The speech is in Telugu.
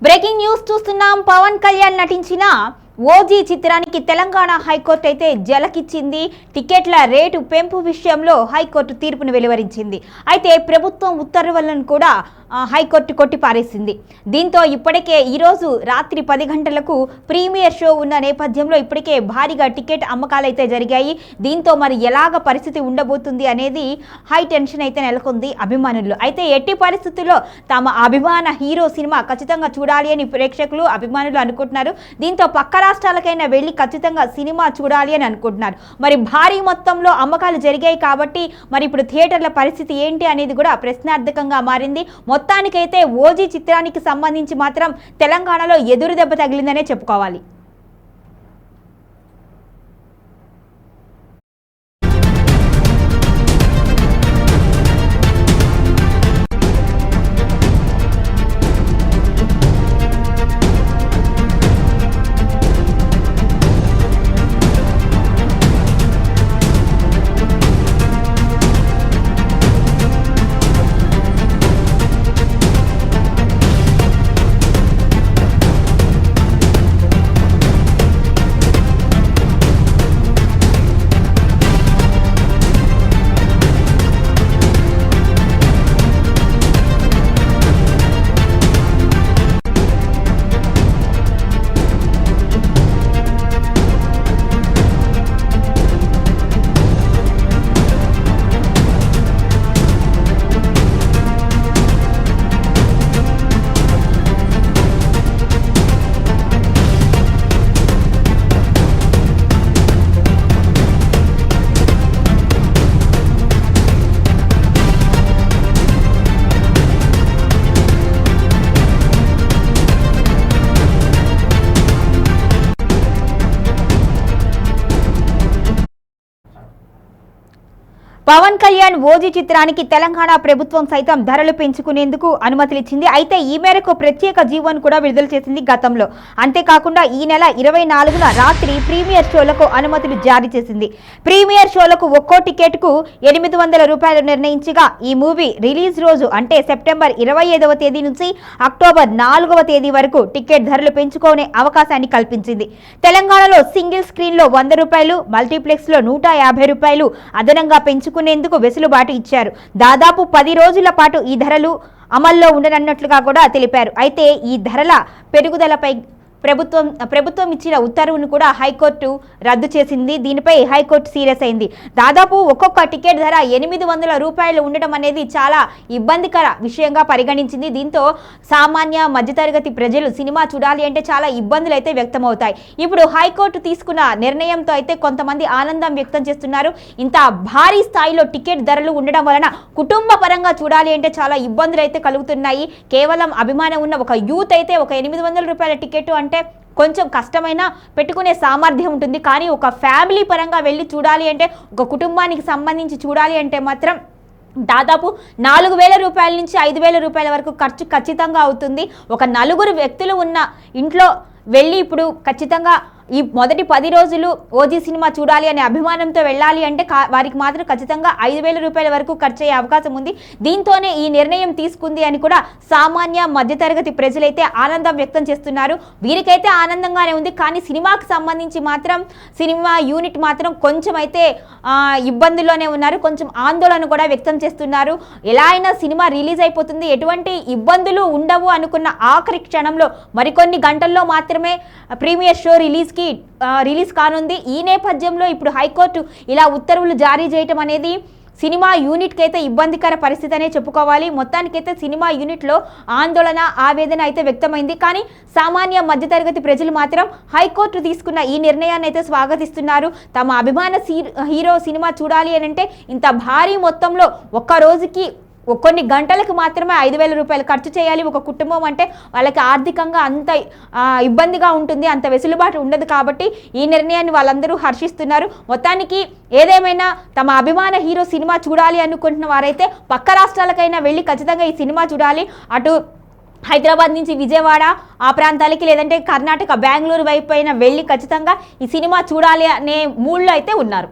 బ్రేకింగ్ న్యూస్ చూస్తున్నాం. పవన్ కళ్యాణ్ నటించిన ఓజీ చిత్రానికి తెలంగాణ హైకోర్టు అయితే జలకిచ్చింది. టికెట్ల రేటు పెంపు విషయంలో హైకోర్టు తీర్పును వెలువరించింది. అయితే ప్రభుత్వం ఉత్తర్వులను కూడా హైకోర్టు కొట్టిపారేసింది. దీంతో ఇప్పటికే ఈరోజు రాత్రి 10 గంటలకు ప్రీమియర్ షో ఉన్న నేపథ్యంలో ఇప్పటికే భారీగా టికెట్ అమ్మకాలు అయితే జరిగాయి. దీంతో మరి ఎలాగ పరిస్థితి ఉండబోతుంది అనేది హై టెన్షన్ అయితే నెలకొంది అభిమానులు. అయితే ఎట్టి పరిస్థితుల్లో తమ అభిమాన హీరో సినిమా ఖచ్చితంగా చూడాలి అని ప్రేక్షకులు అభిమానులు అనుకుంటున్నారు. దీంతో పక్క రాష్ట్రాలకైనా వెళ్ళి ఖచ్చితంగా సినిమా చూడాలి అని అనుకుంటున్నారు. మరి భారీ మొత్తంలో అమ్మకాలు జరిగాయి కాబట్టి మరి ఇప్పుడు థియేటర్ల పరిస్థితి ఏంటి అనేది కూడా ప్రశ్నార్థకంగా మారింది. మొత్తానికైతే ఓజీ చిత్రానికి సంబంధించి మాత్రం తెలంగాణలో ఎదురు దెబ్బ తగిలిందనే చెప్పుకోవాలి. పవన్ కళ్యాణ్ ఓజీ చిత్రానికి తెలంగాణ ప్రభుత్వం సైతం ధరలు పెంచుకునేందుకు అనుమతులిచ్చింది. అయితే ఈ మేరకు ప్రత్యేక జీవోను కూడా విడుదల చేసింది గతంలో. అంతేకాకుండా ఈ నెల 24న రాత్రి ప్రీమియర్ షోలకు అనుమతులు జారీ చేసింది. ప్రీమియర్ షోలకు ఒక్కో టికెట్కు 800 రూపాయలు నిర్ణయించగా ఈ మూవీ రిలీజ్ రోజు అంటే సెప్టెంబర్ 25వ తేదీ నుంచి అక్టోబర్ 4వ తేదీ వరకు టికెట్ ధరలు పెంచుకునే అవకాశాన్ని కల్పించింది. తెలంగాణలో సింగిల్ స్క్రీన్లో 100 రూపాయలు, మల్టీప్లెక్స్లో 150 రూపాయలు అదనంగా పెంచుకునేందుకు వెసులుబాటు ఇచ్చారు. దాదాపు 10 రోజుల పాటు ఈ ధరలు అమల్లో ఉండనున్నట్లుగా కూడా తెలిపారు. అయితే ఈ ధరల పెరుగుదలపై ప్రభుత్వం ఇచ్చిన ఉత్తర్వును కూడా హైకోర్టు రద్దు చేసింది. దీనిపై హైకోర్టు సీరియస్ అయింది. దాదాపు ఒక్కొక్క టికెట్ ధర 800 రూపాయలు ఉండడం అనేది చాలా ఇబ్బందికర విషయంగా పరిగణించింది. దీంతో సామాన్య మధ్యతరగతి ప్రజలు సినిమా చూడాలి అంటే చాలా ఇబ్బందులు అయితే వ్యక్తమవుతాయి. ఇప్పుడు హైకోర్టు తీసుకున్న నిర్ణయంతో అయితే కొంతమంది ఆనందం వ్యక్తం చేస్తున్నారు. ఇంత భారీ స్థాయిలో టికెట్ ధరలు ఉండడం వలన కుటుంబ పరంగా చూడాలి అంటే చాలా ఇబ్బందులు అయితే కలుగుతున్నాయి. కేవలం అభిమానం ఉన్న ఒక యూత్ అయితే ఒక 800 రూపాయల టికెట్ అంటే కొంచెం కష్టమైన పెట్టుకునే సామర్థ్యం ఉంటుంది. కానీ ఒక ఫ్యామిలీ పరంగా వెళ్ళి చూడాలి అంటే, ఒక కుటుంబానికి సంబంధించి చూడాలి అంటే మాత్రం దాదాపు 4000 రూపాయల నుంచి 5000 రూపాయల వరకు ఖర్చు ఖచ్చితంగా అవుతుంది. ఒక 4 వ్యక్తులు ఉన్న ఇంట్లో వెళ్ళి ఇప్పుడు ఖచ్చితంగా ఈ మొదటి 10 రోజులు ఓజీ సినిమా చూడాలి అనే అభిమానంతో వెళ్ళాలి అంటే వారికి మాత్రం ఖచ్చితంగా 5000 రూపాయల వరకు ఖర్చు అయ్యే అవకాశం ఉంది. దీంతోనే ఈ నిర్ణయం తీసుకుంది అని కూడా సామాన్య మధ్యతరగతి ప్రజలైతే ఆనందం వ్యక్తం చేస్తున్నారు. వీరికైతే ఆనందంగానే ఉంది. కానీ సినిమాకి సంబంధించి మాత్రం సినిమా యూనిట్ మాత్రం కొంచెం అయితే ఇబ్బందుల్లోనే ఉన్నారు. కొంచెం ఆందోళన కూడా వ్యక్తం చేస్తున్నారు. ఎలా అయినా సినిమా రిలీజ్ అయిపోతుంది, ఎటువంటి ఇబ్బందులు ఉండవు అనుకున్న ఆఖరి క్షణంలో మరికొన్ని గంటల్లో మాత్రమే ప్రీమియర్ షో రిలీజ్ కానుంది. ఈ నేపథ్యంలో ఇప్పుడు హైకోర్టు ఇలా ఉత్తర్వులు జారీ చేయటం అనేది సినిమా యూనిట్కి అయితే ఇబ్బందికర పరిస్థితి అనే చెప్పుకోవాలి. మొత్తానికైతే సినిమా యూనిట్లో ఆందోళన, ఆవేదన అయితే వ్యక్తమైంది. కానీ సామాన్య మధ్యతరగతి ప్రజలు మాత్రం హైకోర్టు తీసుకున్న ఈ నిర్ణయాన్ని అయితే స్వాగతిస్తున్నారు. తమ అభిమాన హీరో సినిమా చూడాలి అని అంటే ఇంత భారీ మొత్తంలో ఒక్క రోజుకి కొన్ని గంటలకు మాత్రమే 5000 రూపాయలు ఖర్చు చేయాలి. ఒక కుటుంబం అంటే వాళ్ళకి ఆర్థికంగా అంత ఇబ్బందిగా ఉంటుంది, అంత వెసులుబాటు ఉండదు. కాబట్టి ఈ నిర్ణయాన్ని వాళ్ళందరూ హర్షిస్తున్నారు. మొత్తానికి ఏదేమైనా తమ అభిమాన హీరో సినిమా చూడాలి అనుకుంటున్న వారైతే పక్క రాష్ట్రాలకైనా వెళ్ళి ఖచ్చితంగా ఈ సినిమా చూడాలి. అటు హైదరాబాద్ నుంచి విజయవాడ ఆ ప్రాంతాలకి లేదంటే కర్ణాటక బెంగళూరు వైపు అయినా వెళ్ళి ఖచ్చితంగా ఈ సినిమా చూడాలి అనే మూడ్లో అయితే ఉన్నారు.